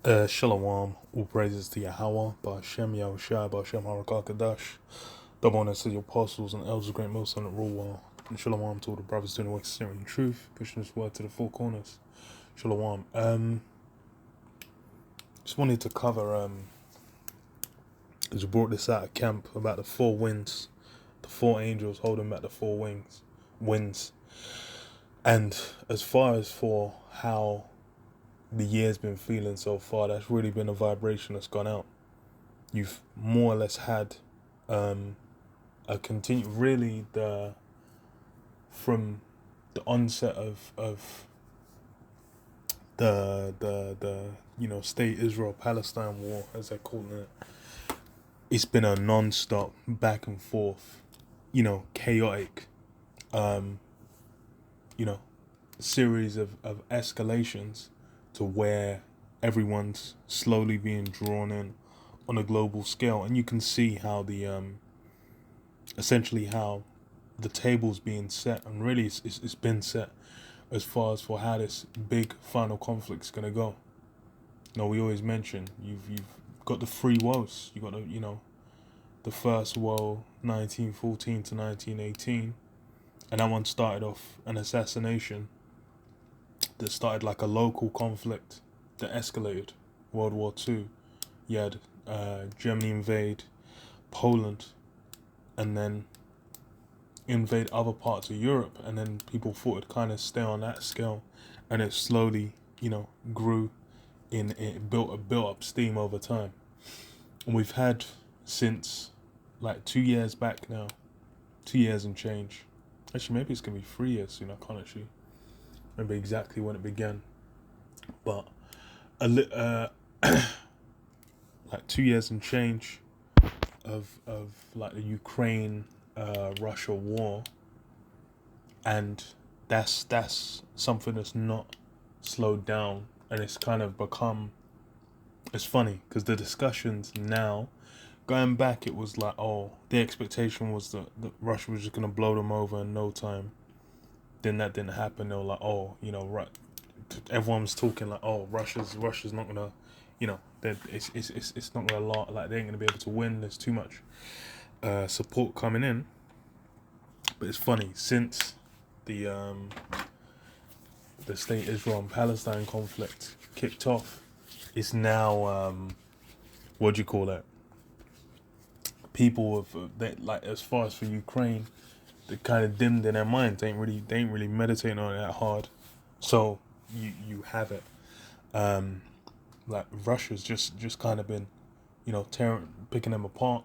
Shalom, all praises to Yahweh, Ba'Shem Yahushua, Ba'Shem Harakakadash, double honors to the apostles and elders of Great Millstone that rule well, and Shalom to all the brothers doing the work of sincerity and truth, pushing this word to the four corners. Shalom. Just wanted to cover, because we brought this out of camp, about the four winds, the four angels holding back the four winds, and as far as for how the year's been feeling so far, that's really been a vibration that's gone out. You've more or less had a continue really the from the onset of the state Israel Palestine war, as they're calling it. It's been a non-stop back and forth, chaotic, um, you know, series of escalations to where everyone's slowly being drawn in on a global scale, and you can see how the essentially how the table's being set, and really it's been set as far as for how this big final conflict's gonna go. We always mention you've got the three woes. You got the first woe, 1914 to 1918, and that one started off an assassination that started like a local conflict that escalated. World War Two, you had Germany invade Poland, and then invade other parts of Europe, and then people thought it'd kind of stay on that scale, and it slowly, grew it built up steam over time. And we've had since like 2 years back now, 2 years and change. Actually, maybe it's gonna be 3 years soon. I can't actually remember exactly when it began, but like 2 years and change of like the Ukraine Russia war, and that's something that's not slowed down, and it's kind of become. It's funny because the discussions now, going back, it was like, oh, the expectation was that Russia was just gonna blow them over in no time. Then that didn't happen. They were like, oh, right. Everyone was talking like, oh, Russia's not gonna, that it's not gonna like they ain't gonna be able to win. There's too much support coming in. But it's funny, since the state Israel and Palestine conflict kicked off, it's now what do you call it? People that, like, as far as for Ukraine, they kind of dimmed in their minds. They ain't really meditating on it that hard. So you have it. Like Russia's just kind of been, picking them apart,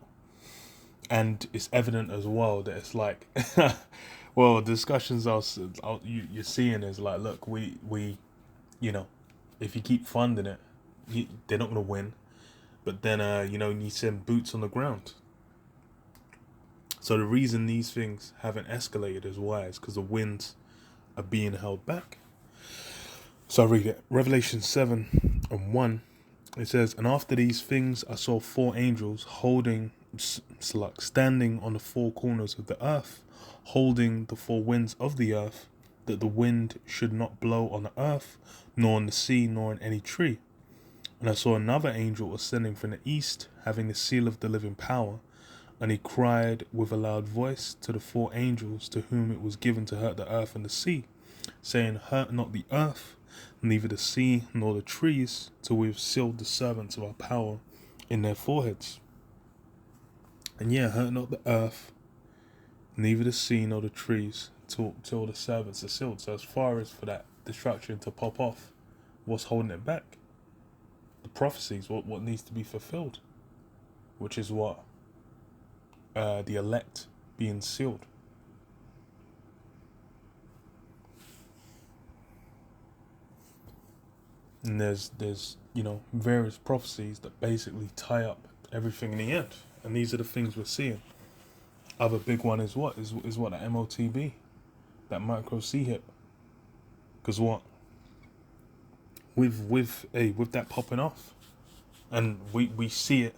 and it's evident as well that it's like, well, discussions you're seeing is like, look, we, if you keep funding it, they're not gonna win. But then, you need to send boots on the ground. So the reason these things haven't escalated is why is because the winds are being held back. So I read it. Revelation 7:1. It says, and after these things I saw four angels standing on the four corners of the earth, holding the four winds of the earth, that the wind should not blow on the earth, nor on the sea, nor on any tree. And I saw another angel ascending from the east, having the seal of the living power. And he cried with a loud voice to the four angels to whom it was given to hurt the earth and the sea, saying, hurt not the earth, neither the sea nor the trees, till we have sealed the servants of our power in their foreheads. And hurt not the earth, neither the sea nor the trees, till the servants are sealed. So as far as for that destruction to pop off, what's holding it back? The prophecies, what needs to be fulfilled, which is what? The elect being sealed. And there's various prophecies that basically tie up everything in the end, and these are the things we're seeing. Other big one is what that MOTB, that micro C hit, because what with that popping off, and we see it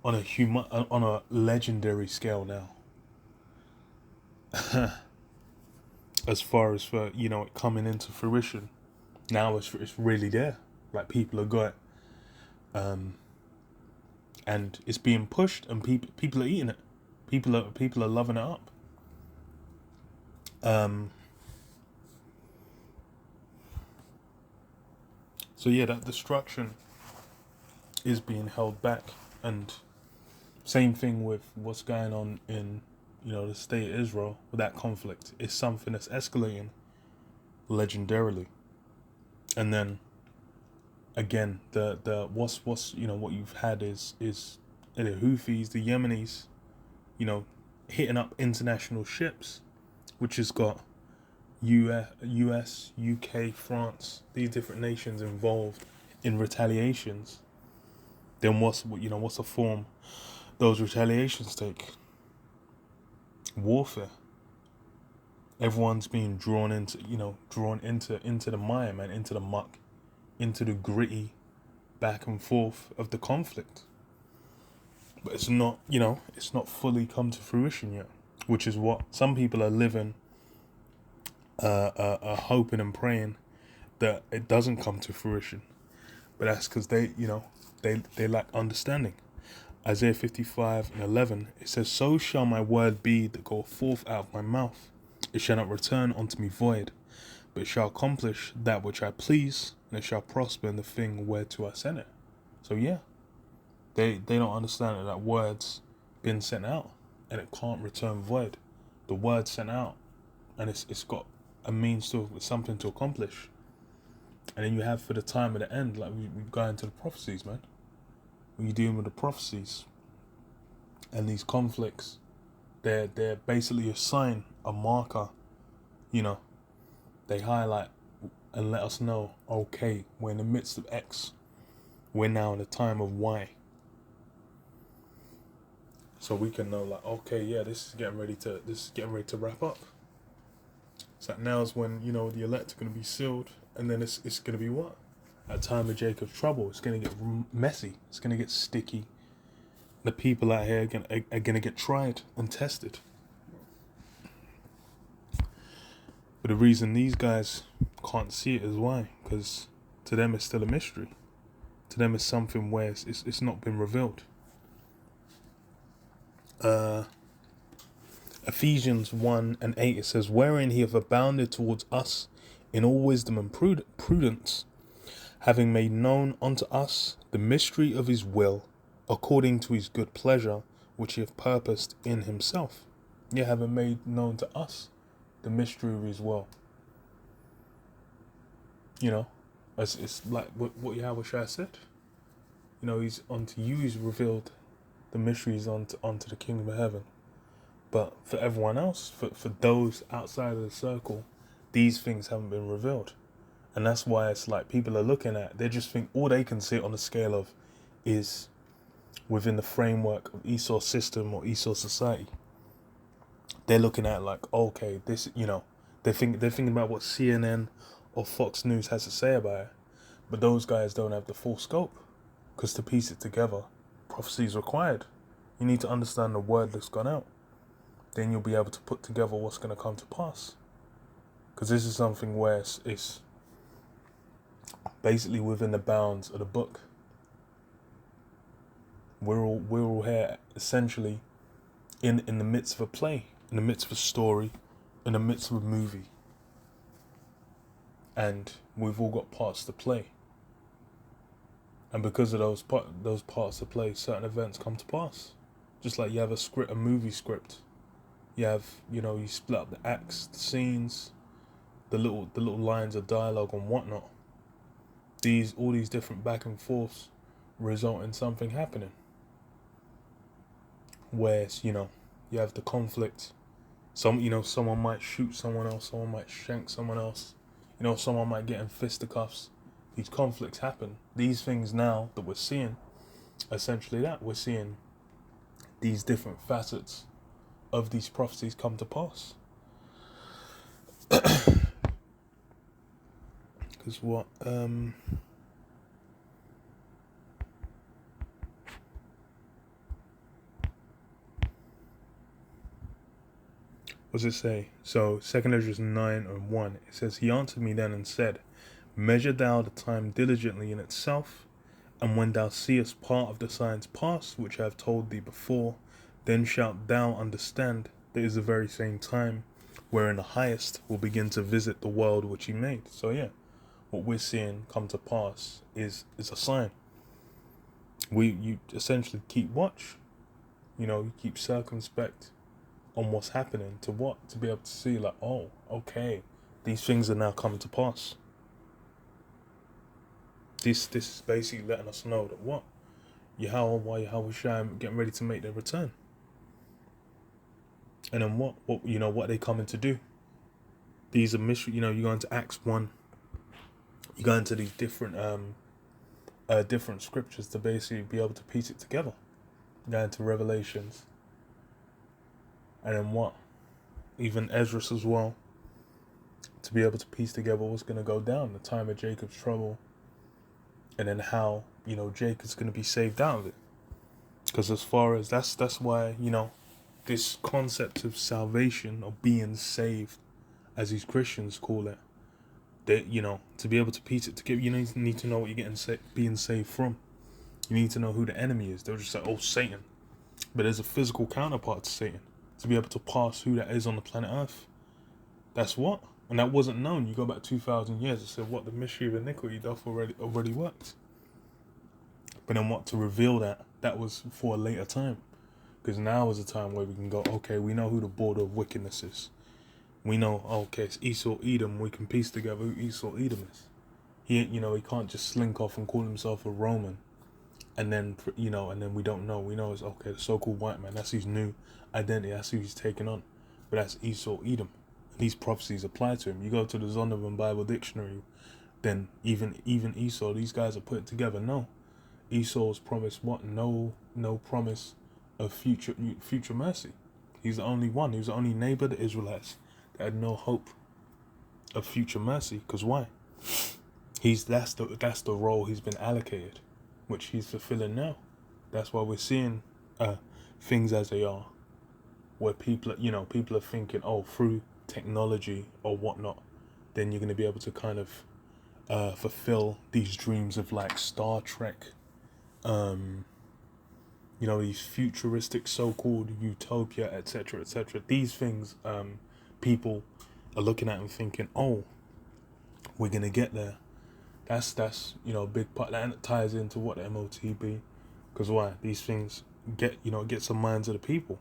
on a legendary scale now. As far as for it coming into fruition, now it's really there. Like, people have got it. and it's being pushed, and people are eating it. People are loving it up. So yeah, that destruction is being held back, and same thing with what's going on in, the state of Israel with that conflict. It's something that's escalating legendarily, and then again, the what's what you've had is the Houthis, the Yemenis, hitting up international ships, which has got US, UK, France, these different nations involved in retaliations. Then what's the form those retaliations take? Warfare. Everyone's being drawn into the mire, man, into the muck, into the gritty back and forth of the conflict. But it's not fully come to fruition yet, which is what some people are living, hoping and praying that it doesn't come to fruition. But that's because they lack understanding. Isaiah 55:11, it says, "So shall my word be that goeth forth out of my mouth. It shall not return unto me void, but it shall accomplish that which I please, and it shall prosper in the thing whereto I sent it." So yeah, they don't understand that word's been sent out, and it can't return void. The word sent out, and it's got a means to something to accomplish. And then you have for the time of the end, like we go into the prophecies, man. When you're dealing with the prophecies and these conflicts, they're basically a sign, a marker. They highlight and let us know, okay, we're in the midst of X. We're now in the time of Y. So we can know, like, okay, yeah, this is getting ready to wrap up. So now's when the elect are going to be sealed, and then it's going to be what? At time of Jacob's trouble, it's going to get messy. It's going to get sticky. The people out here are going to get tried and tested. But the reason these guys can't see it is why? Because to them it's still a mystery. To them it's something where it's not been revealed. Ephesians 1:8, it says, "Wherein he hath abounded towards us in all wisdom and prudence, having made known unto us the mystery of his will, according to his good pleasure, which he hath purposed in himself." Yeah, having made known to us the mystery of his will. It's like what Yahweh Shai said. He's unto you, he's revealed the mysteries unto the kingdom of heaven. But for everyone else, for those outside of the circle, these things haven't been revealed. And that's why it's like people are looking at, they just think all they can see on the scale of is within the framework of Esau system or Esau society. They're looking at like, okay, this, they're thinking about what CNN or Fox News has to say about it. But those guys don't have the full scope, because to piece it together, prophecy is required. You need to understand the word that's gone out. Then you'll be able to put together what's going to come to pass. Because this is something where it's basically within the bounds of the book. We're all here essentially in the midst of a play, in the midst of a story, in the midst of a movie. And we've all got parts to play. And because of those parts to play, certain events come to pass. Just like you have a movie script. You have, you split up the acts, the scenes, the little lines of dialogue and whatnot. All these different back and forths result in something happening. Where you have the conflict. Someone might shoot someone else, someone might shank someone else. Someone might get in fisticuffs. These conflicts happen. These things now that we're seeing, essentially that we're seeing these different facets of these prophecies come to pass. Because what does it say? So 2 Ezra 9:1, it says, "He answered me then and said, Measure thou the time diligently in itself, And when thou seest part of the signs past, which I have told thee before, then shalt thou understand that it is the very same time wherein the highest will begin to visit the world which he made. So yeah, what we're seeing come to pass is a sign. You essentially keep watch, you keep circumspect on what's happening, to be able to see, like, oh, okay, these things are now coming to pass. This is basically letting us know that what? Yahweh Shai getting ready to make their return. And then what are they coming to do? These are mystery, you go into Acts 1, you go into these different different scriptures to basically be able to piece it together. You go into Revelations. And then what? Even Ezra as well, to be able to piece together what's going to go down, the time of Jacob's trouble, and then how, Jacob's going to be saved out of it. Because as far as that's why, this concept of salvation, or being saved, as these Christians call it, that, to be able to piece it together, you need to know what you're being saved from. You need to know who the enemy is. They'll just say, oh, Satan. But there's a physical counterpart to Satan. To be able to pass who that is on the planet Earth. That's what? And that wasn't known. You go back 2,000 years and said, what, the mystery of iniquity doth already worked. But then what, to reveal that was for a later time. Because now is a time where we can go, okay, we know who the border of wickedness is. We know, okay, it's Esau Edom. We can piece together who Esau Edom is. He can't just slink off and call himself a Roman. And then, and then we don't know. We know it's, okay, the so-called white man. That's his new identity. That's who he's taking on. But that's Esau Edom. And these prophecies apply to him. You go to the Zondervan Bible Dictionary, then even Esau, these guys are put it together. No. Esau's promised what? No promise of future mercy. He's the only one. He was the only neighbor the Israelites that had no hope of future mercy. Because why? That's the role he's been allocated, which he's fulfilling now. That's why we're seeing things as they are, where people are thinking, oh, through technology or whatnot, then you're going to be able to kind of fulfill these dreams of like Star Trek, these futuristic so-called utopia, etc., etc. These things, people are looking at and thinking, oh, we're going to get there. That's a big part that ties into what the MOTB, because why? These things get some minds of the people.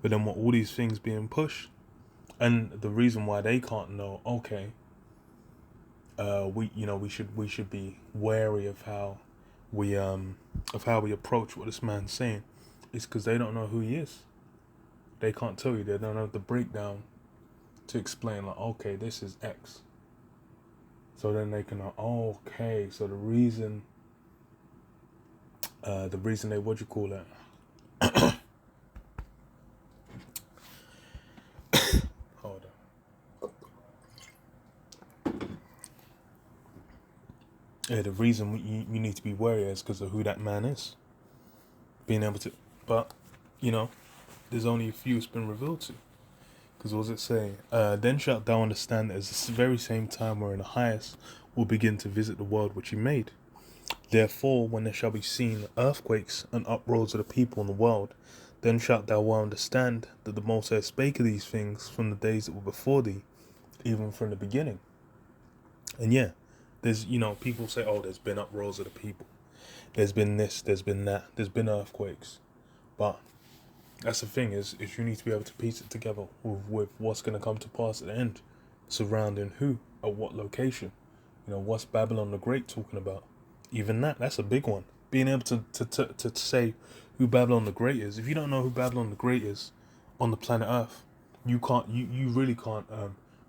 But then what, all these things being pushed, and the reason why they can't know, okay, we should be wary of how we approach what this man's saying, is because they don't know who he is. They can't tell you. They don't have the breakdown to explain, like, okay, this is X. So then they can, okay, so the reason they, what you call it? Hold on. Yeah, the reason you need to be wary is because of who that man is. Being able to, but, there's only a few it's been revealed to. Because what does it say? Then shalt thou understand that at this very same time wherein the highest will begin to visit the world which he made. Therefore, when there shall be seen earthquakes and uproars of the people in the world, then shalt thou well understand that the Most High spake of these things from the days that were before thee, even from the beginning. And yeah, there's, people say, oh, there's been uproars of the people. There's been this, there's been that, there's been earthquakes. But that's the thing, is you need to be able to piece it together with what's going to come to pass at the end, surrounding who, at what location. What's Babylon the Great talking about? Even that's a big one. Being able to say who Babylon the Great is. If you don't know who Babylon the Great is on the planet Earth, you really can't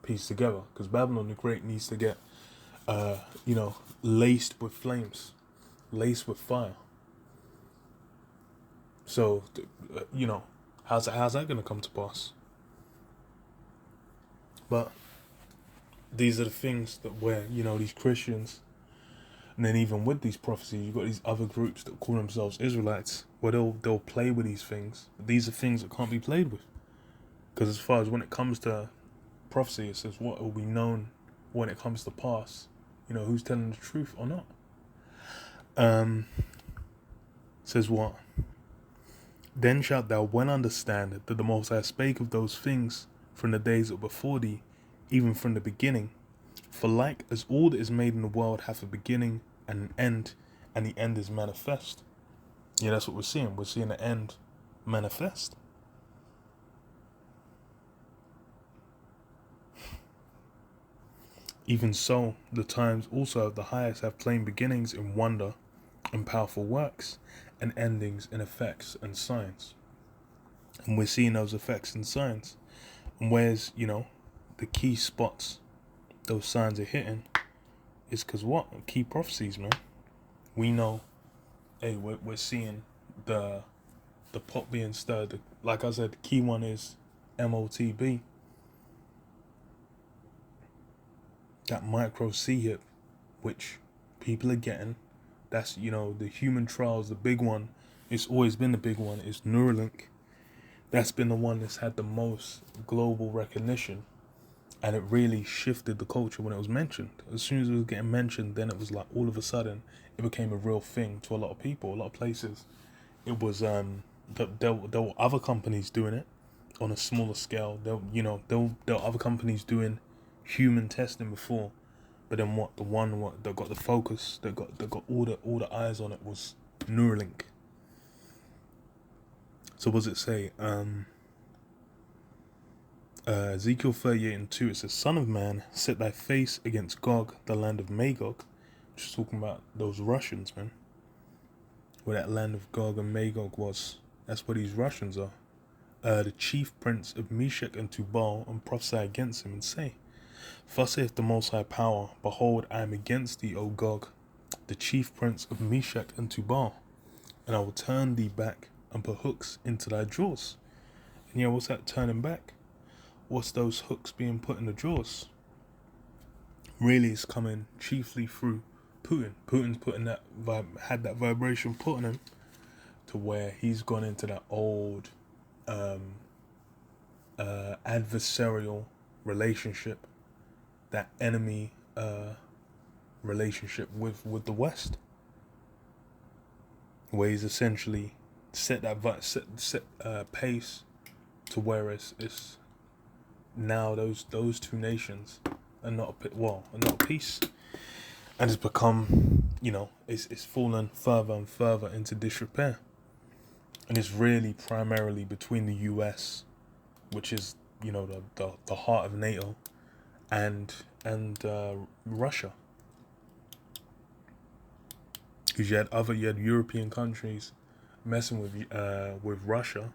piece together, because Babylon the Great needs to get laced with flames, laced with fire. So, how's that going to come to pass? But these are the things that where, these Christians, and then even with these prophecies, you've got these other groups that call themselves Israelites, where they'll play with these things. These are things that can't be played with. Because as far as when it comes to prophecy, it says what will be known when it comes to pass. who's telling the truth or not. Says what? Then shalt thou well understand that the Most High spake of those things from the days that were before thee, even from the beginning. For like as all that is made in the world hath a beginning and an end, and the end is manifest. Yeah, that's what we're seeing. We're seeing the end manifest. Even so, the times also of the highest have plain beginnings in wonder and powerful works, and endings in effects and signs. And we're seeing those effects and signs. And where's, the key spots those signs are hitting is because what? Key prophecies, man. We know, hey, we're seeing the pot being stirred. Like I said, the key one is MOTB. That micro C-hip, which people are getting. That's, the human trials, the big one. It's always been the big one. Is Neuralink. That's been the one that's had the most global recognition. And it really shifted the culture when it was mentioned. As soon as it was getting mentioned, then it was like all of a sudden it became a real thing to a lot of people, a lot of places. It was there were other companies doing it on a smaller scale. There were other companies doing human testing before, but then the one that got the focus, that got all the eyes on it was Neuralink. So what does it say? Ezekiel 38:2, it says, Son of man, set thy face against Gog, the land of Magog. Just talking about those Russians, man. Where that land of Gog and Magog was. That's where these Russians are. The chief prince of Meshech and Tubal, and prophesy against him, and say, Thus saith the Most High Power, Behold, I am against thee, O Gog, the chief prince of Meshech and Tubal, and I will turn thee back and put hooks into thy jaws. And what's that turning back? What's those hooks being put in the jaws? Really, it's coming chiefly through Putin. Putin's had that vibration put on him to where he's gone into that old adversarial relationship, that enemy relationship with the West, where he's essentially set pace to where it's now those two nations are not at peace, and it's become it's fallen further and further into disrepair, and it's really primarily between the US, which is the heart of NATO, and Russia, because you had European countries messing with Russia.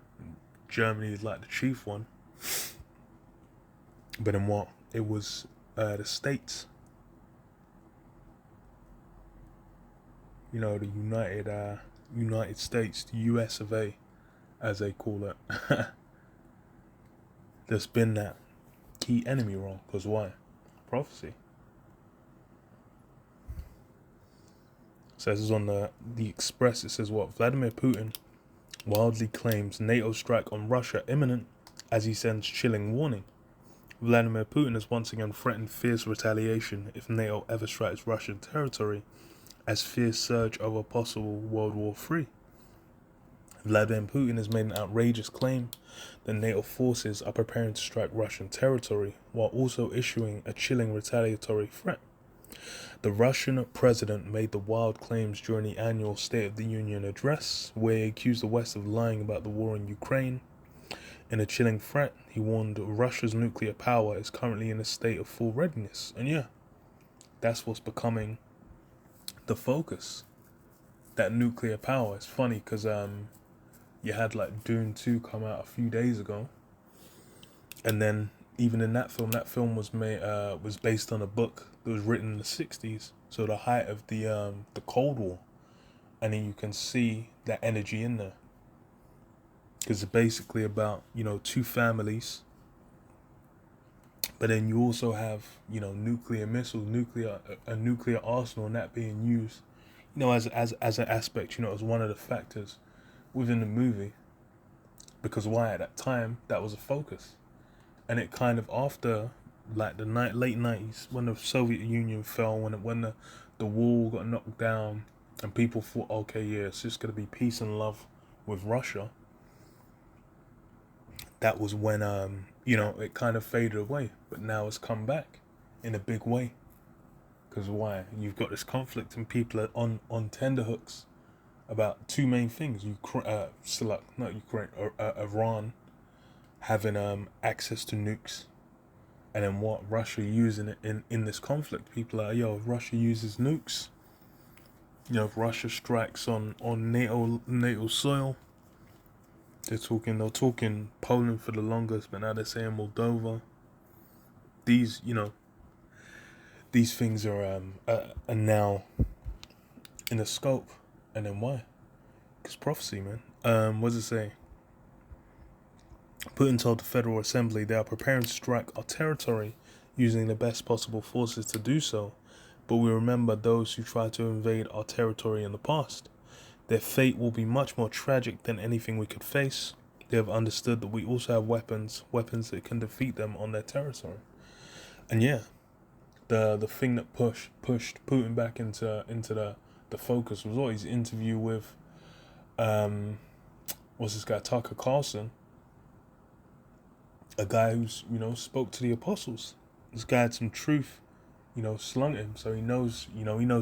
Germany is like the chief one. But in what? It was the States. The United States, the US of A, as they call it. There's been that key enemy role. Because why? Prophecy. It says on the Express, it says what? Vladimir Putin wildly claims NATO strike on Russia imminent as he sends chilling warning. Vladimir Putin has once again threatened fierce retaliation if NATO ever strikes Russian territory, as fears surge over possible World War III. Vladimir Putin has made an outrageous claim that NATO forces are preparing to strike Russian territory, while also issuing a chilling retaliatory threat. The Russian president made the wild claims during the annual State of the Union address, where he accused the West of lying about the war in Ukraine. In a chilling threat, he warned Russia's nuclear power is currently in a state of full readiness. And that's what's becoming the focus. That nuclear power. It's funny because you had like Dune 2 come out a few days ago, and then even in that film was based on a book that was written in the 60s, so the height of the Cold War, and then you can see that energy in there. Because it's basically about, two families. But then you also have, nuclear missiles, a nuclear arsenal, and that being used, as an aspect, as one of the factors within the movie. Because why? At that time, that was a focus. And it kind of, after like the late 90s, when the Soviet Union fell, when the wall got knocked down, and people thought, okay, yeah, it's just gonna be peace and love with Russia. That was when it kind of faded away, but now it's come back in a big way. Because why? You've got this conflict, and people are on tenderhooks about two main things: not Ukraine, Iran having access to nukes, and then what, Russia using it in this conflict. People are, yo, if Russia uses nukes, if Russia strikes on NATO soil, they're talking Poland for the longest, but now they're saying Moldova. These these things are now in the scope. And then why? Because prophecy, man. What does it say? Putin told the Federal Assembly they are preparing to strike our territory using the best possible forces to do so, but we remember those who tried to invade our territory in the past. Their fate will be much more tragic than anything we could face. They have understood that we also have weapons that can defeat them on their territory. And yeah, the thing that pushed Putin back into the focus was always interview with what's this guy, Tucker Carlson, a guy who's spoke to the apostles. This guy had some truth, slung at him, so he knows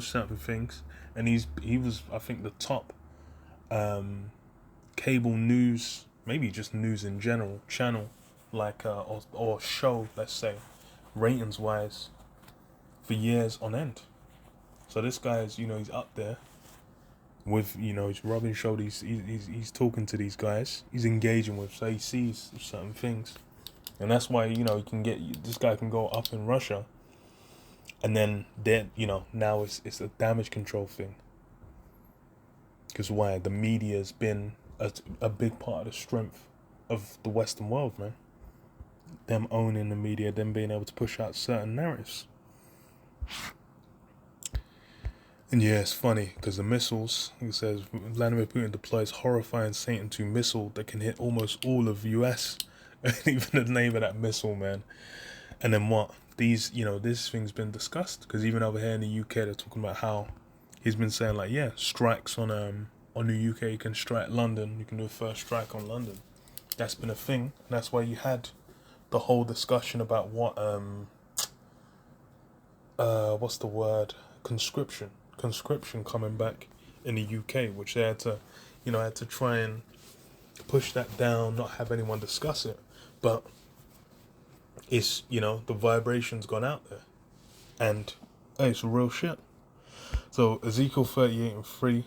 certain things, and he was, I think, the top cable news, maybe just news in general, channel, like or show, let's say, ratings wise, for years on end. So this guy is, he's up there with, he's rubbing shoulders, he's talking to these guys, he's engaging with, so he sees certain things. And that's why, he can this guy can go up in Russia, and then, now it's a damage control thing. Because why? The media has been a big part of the strength of the Western world, man. Them owning the media, them being able to push out certain narratives. And yeah, it's funny, because the missiles, it says, Vladimir Putin deploys horrifying Satan II missile that can hit almost all of US. Even the name of that missile, man. And then what? These, this thing's been discussed, because even over here in the UK, they're talking about how he's been saying, like, yeah, strikes on the UK, you can strike London, you can do a first strike on London. That's been a thing, and that's why you had the whole discussion about what's the word? Conscription coming back in the UK, which they had to try and push that down, not have anyone discuss it. But it's, the vibration's gone out there, and hey, it's real shit. So Ezekiel 38:3,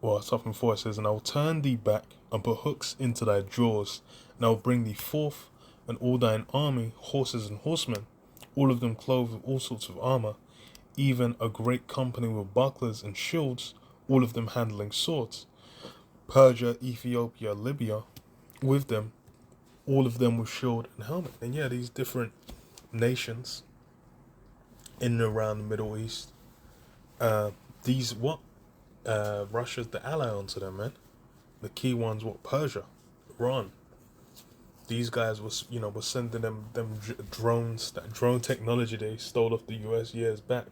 it's up in 4, it says, and I will turn thee back and put hooks into thy jaws, and I will bring thee forth, and all thine army, horses and horsemen, all of them clothed with all sorts of armor, even a great company with bucklers and shields, all of them handling swords. Persia, Ethiopia, Libya, with them, all of them with shield and helmet. And yeah, these different nations in and around the Middle East, Russia's the ally onto them, man. The key ones, Persia, Iran. These guys was sending them drones, that drone technology they stole off the US years back.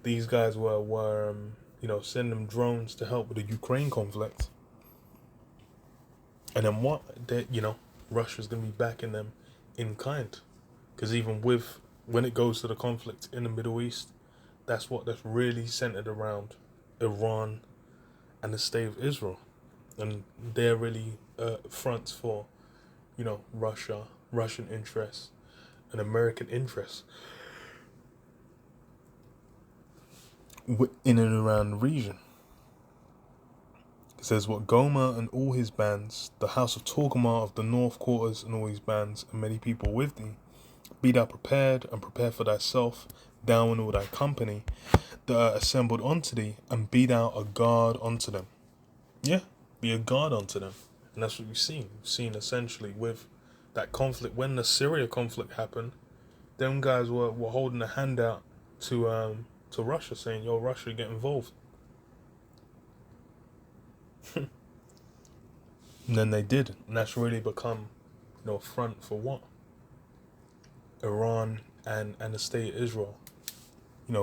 These guys were sending them drones to help with the Ukraine conflict. And then Russia's gonna be backing them in kind, because even when it goes to the conflict in the Middle East, that's really centered around Iran and the state of Israel, and they're really fronts for Russian interests and American interests in and around the region. It says, what Gomer and all his bands, the house of Torgamar of the north quarters and all his bands, and many people with thee, be thou prepared, and prepare for thyself, thou and all thy company, that are assembled unto thee, and be thou a guard unto them. Yeah, be a guard unto them. And that's what we've seen. We've seen essentially with that conflict, when the Syria conflict happened, them guys were holding a hand out to Russia, saying, yo, Russia, get involved. And then they did, and that's really become, front for what? Iran and the state of Israel,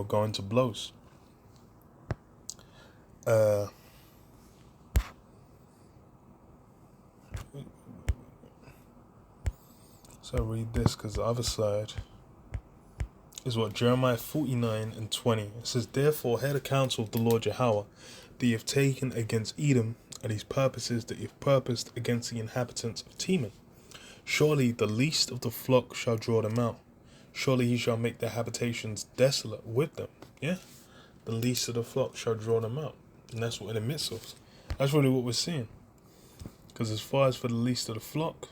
going to blows. Uh, so I read this because the other side is what Jeremiah 49:20. It says, "Therefore hear the counsel of the Lord Yahweh, that ye have taken against Edom, and his purposes that ye have purposed against the inhabitants of Teman. Surely the least of the flock shall draw them out. Surely he shall make their habitations desolate with them." Yeah? The least of the flock shall draw them out. And that's what in the midst of. That's really what we're seeing. Because as far as for the least of the flock,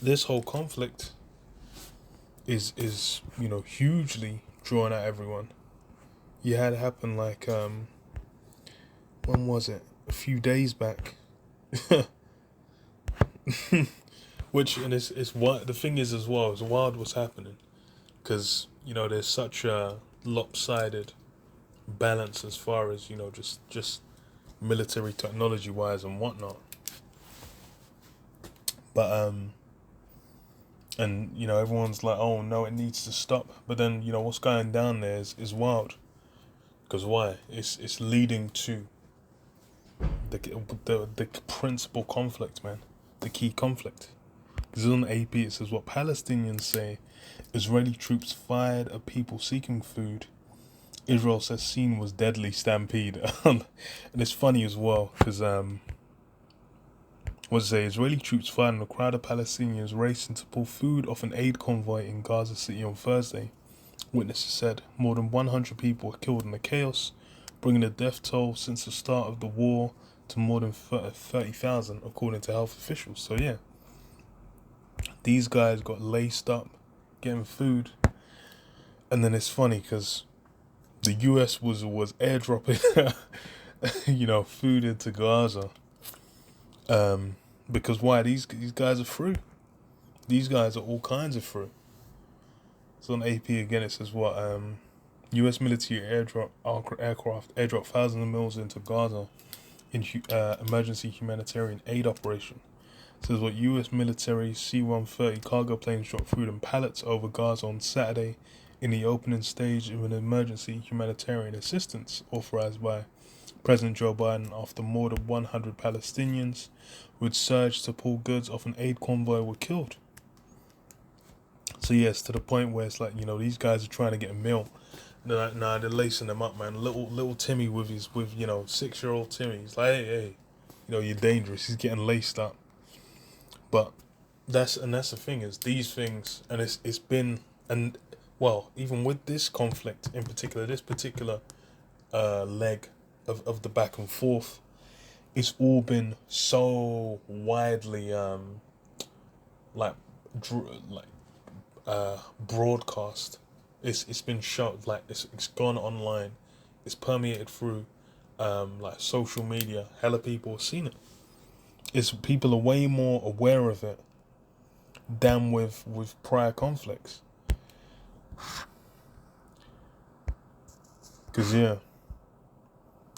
this whole conflict is hugely drawing out everyone. You had it happen like when was it? A few days back. Which, and it's what the thing is as well, it's wild what's happening, because there's such a lopsided balance as far as just military technology wise and whatnot. But and everyone's like, oh no, it needs to stop. But then what's going down there is wild. Because why? It's leading to the principal conflict, man. The key conflict. This is on AP. It says what Palestinians say: Israeli troops fired at people seeking food. Israel says scene was deadly stampede. And it's funny as well because Israeli troops fired on a crowd of Palestinians racing to pull food off an aid convoy in Gaza City on Thursday. Witnesses said more than 100 people were killed in the chaos, bringing the death toll since the start of the war to more than 30,000, according to health officials. So yeah, these guys got laced up, getting food, and then it's funny because the U.S. was airdropping, food into Gaza. Because why? These guys are through. These guys are all kinds of through. So on AP again, it says what U.S. military aircraft airdropped thousands of meals into Gaza in emergency humanitarian aid operation. It says what U.S. military C-130 cargo planes dropped food in pallets over Gaza on Saturday in the opening stage of an emergency humanitarian assistance authorized by President Joe Biden after more than 100 Palestinians who had surged to pull goods off an aid convoy were killed. So yes, to the point where it's like, these guys are trying to get a meal. They're lacing them up, man. Little Timmy with 6-year-old Timmy. He's like, hey, you're dangerous. He's getting laced up. But that's the thing is these things, and it's been, and well, even with this conflict in particular, this particular leg of the back and forth, it's all been so widely broadcast. It's been shown, like it's gone online, it's permeated through like social media. Hella people have seen it. It's people are way more aware of it than with prior conflicts. Cause yeah,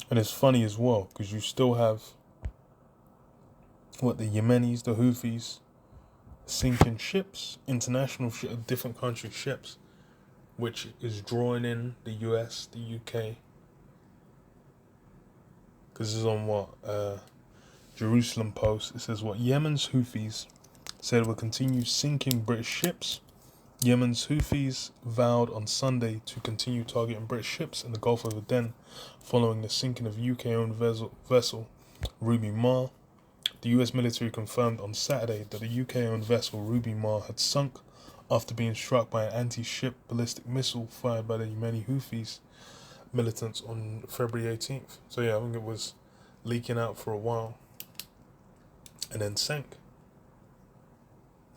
and it's funny as well because you still have what the Yemenis, the Houthis, sinking ships, international different country ships, which is drawing in the US, the UK. Because this is on what Jerusalem Post. It says what Yemen's Houthis said will continue sinking British ships. Yemen's Houthis vowed on Sunday to continue targeting British ships in the Gulf of Aden following the sinking of UK-owned vessel Ruby Mar. The US military confirmed on Saturday that the UK-owned vessel Ruby Mar had sunk after being struck by an anti-ship ballistic missile fired by the Yemeni Houthis militants on February 18th. So yeah, I think it was leaking out for a while and then sank.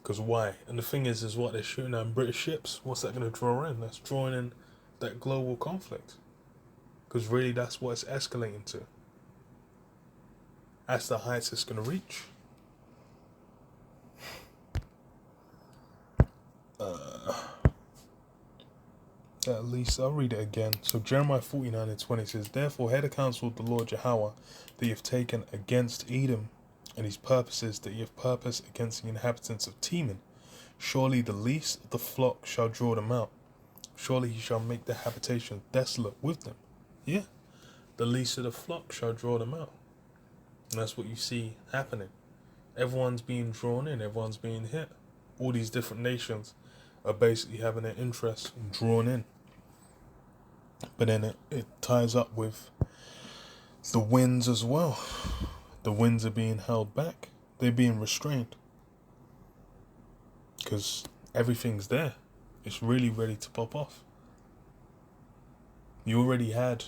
Because why? And the thing is what they're shooting at British ships. What's that going to draw in? That's drawing in that global conflict. Because really that's what it's escalating to. That's the heights it's going to reach. At least I'll read it again. So Jeremiah 49:20 says, "Therefore hear the counsel of the Lord Yahweh that ye have taken against Edom, and his purposes that ye have purposed against the inhabitants of Teman. Surely the least of the flock shall draw them out. Surely he shall make their habitation desolate with them. Yeah, the least of the flock shall draw them out. And that's what you see happening. Everyone's being drawn in, everyone's being hit. All these different nations are basically having their interests drawn in. But then it ties up with the winds as well. The winds are being held back. They're being restrained. Because everything's there. It's really ready to pop off. You already had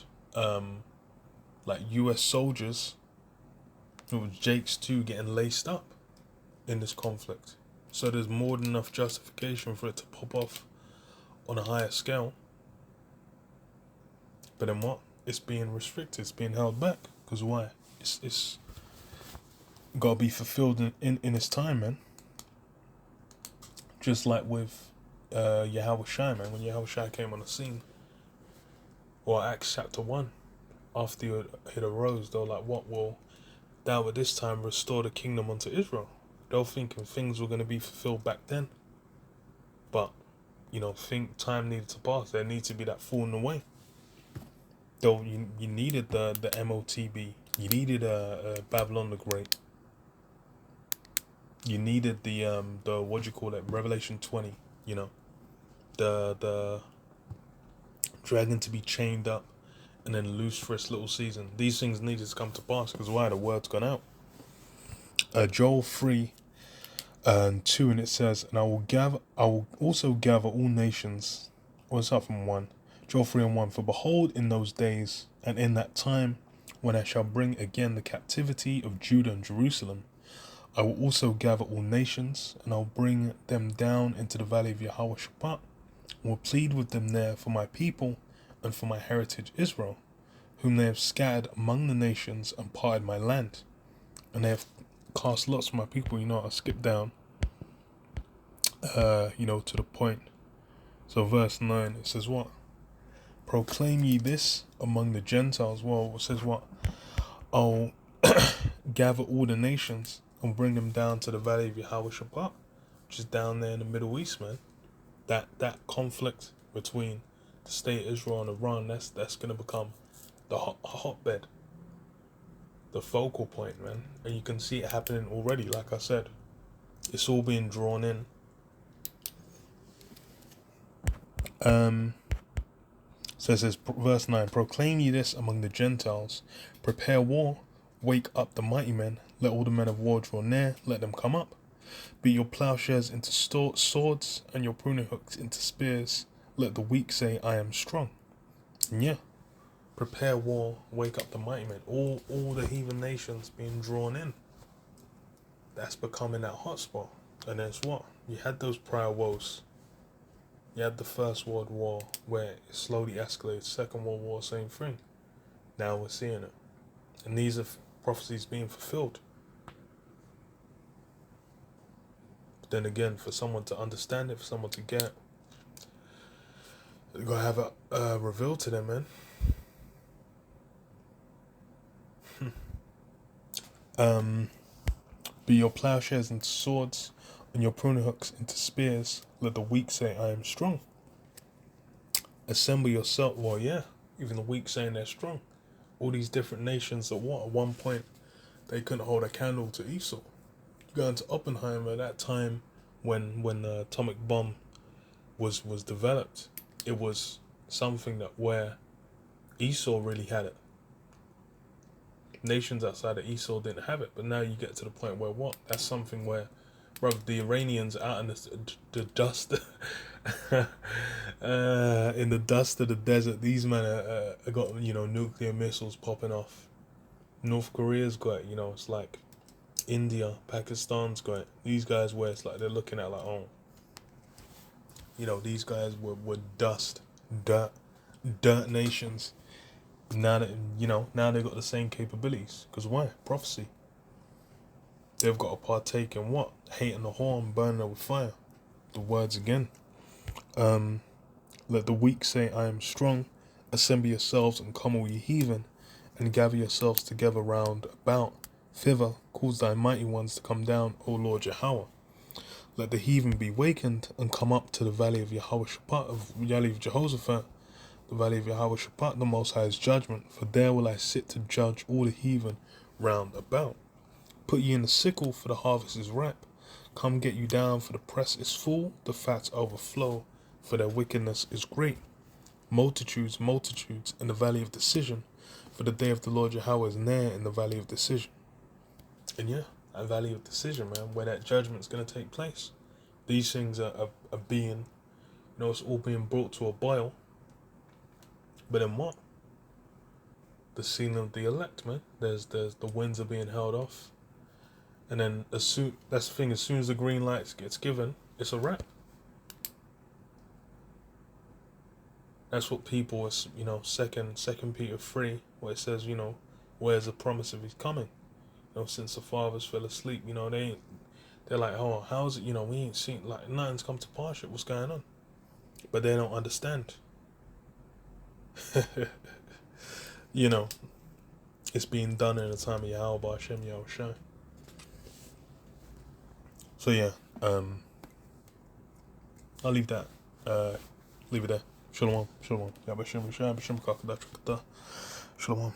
like US soldiers, it was Jakes too, getting laced up in this conflict. So there's more than enough justification for it to pop off on a higher scale. But then what? It's being restricted, it's being held back. Because why? It's got to be fulfilled in its time, man. Just like with Yahweh Shai, man. When Yahweh Shai came on the scene, or Acts chapter 1, after it arose, they were like, what will thou at this time restore the kingdom unto Israel? They were thinking things were going to be fulfilled back then. But, think time needed to pass. There needs to be that falling away. Though you needed the MOTB. You needed Babylon the Great. You needed the what do you call it? Revelation 20, the dragon to be chained up and then loose for its little season. These things needed to come to pass because why? The word's gone out. Joel 3 and 2, and it says, and I will also gather all nations. What's up from 1? Joel 3 and 1. For behold, in those days and in that time, when I shall bring again the captivity of Judah and Jerusalem, I will also gather all nations, and I'll bring them down into the valley of Jehoshaphat, and will plead with them there for my people and for my heritage Israel, whom they have scattered among the nations and parted my land. And they have cast lots for my people. I'll skip down, to the point. So verse 9, it says what? Proclaim ye this among the Gentiles. Well, it says what? I'll gather all the nations and bring them down to the valley of Jehoshaphat, which is down there in the Middle East, man. That conflict between the state of Israel and Iran, that's gonna become the hotbed, the focal point, man. And you can see it happening already. Like I said, it's all being drawn in. So it says, verse 9, proclaim ye this among the Gentiles, prepare war, wake up the mighty men, let all the men of war draw near, let them come up. Beat your plowshares into swords, and your pruning hooks into spears, let the weak say, I am strong. And yeah, prepare war, wake up the mighty men, all the heathen nations being drawn in. That's becoming that hotspot. And there's what? You had those prior woes. You had the First World War where it slowly escalated. Second World War, same thing. Now we're seeing it. And these are prophecies being fulfilled. But then again, for someone to understand it, for someone to get it, you gotta have it revealed to them, man. Be your plowshares into swords, and your pruning hooks into spears. Let the weak say, I am strong. Assemble yourself. Well, yeah, even the weak saying they're strong. All these different nations that what? At one point, they couldn't hold a candle to Esau. You go into Oppenheimer, that time when the atomic bomb was developed, it was something that where Esau really had it. Nations outside of Esau didn't have it, but now you get to the point where what? That's something where, bro, the Iranians out in the dust, in the dust of the desert, these men are got nuclear missiles popping off. North Korea's got it, it's like India, Pakistan's got it. These guys where it's like they're looking at like, oh, these guys were dirt nations. Now that now they've got the same capabilities. Because why? Prophecy. They've got to partake in what? Hating the horn, burning it with fire. The words again. Let the weak say, I am strong. Assemble yourselves and come all ye heathen, and gather yourselves together round about. Thither cause thy mighty ones to come down, O Lord Jehovah. Let the heathen be wakened and come up to the valley of Yahweh Shabbat, of Valley of Jehoshaphat, the valley of Yahweh Shabbat, the Most High's judgment. For there will I sit to judge all the heathen round about. Put ye in the sickle, for the harvest is ripe. Come get you down, for the press is full, the fats overflow, for their wickedness is great. Multitudes, multitudes in the valley of decision, for the day of the Lord Yahweh is near in the valley of decision. And yeah, that valley of decision, man, where that judgment's going to take place. These things are being, it's all being brought to a boil. But then what? The sealing of the elect, man. There's the winds are being held off. And then that's the thing, as soon as the green light gets given, it's a wrap. That's what people, second Peter 3, where it says, where's the promise of his coming? Since the fathers fell asleep, they're like, oh, how's it, we ain't seen, like, nothing's come to pass yet, what's going on? But they don't understand. It's being done in the time of Yahweh Hashem Yahushua. So yeah, I'll leave that. Leave it there. Shalom, shalom. Shalom.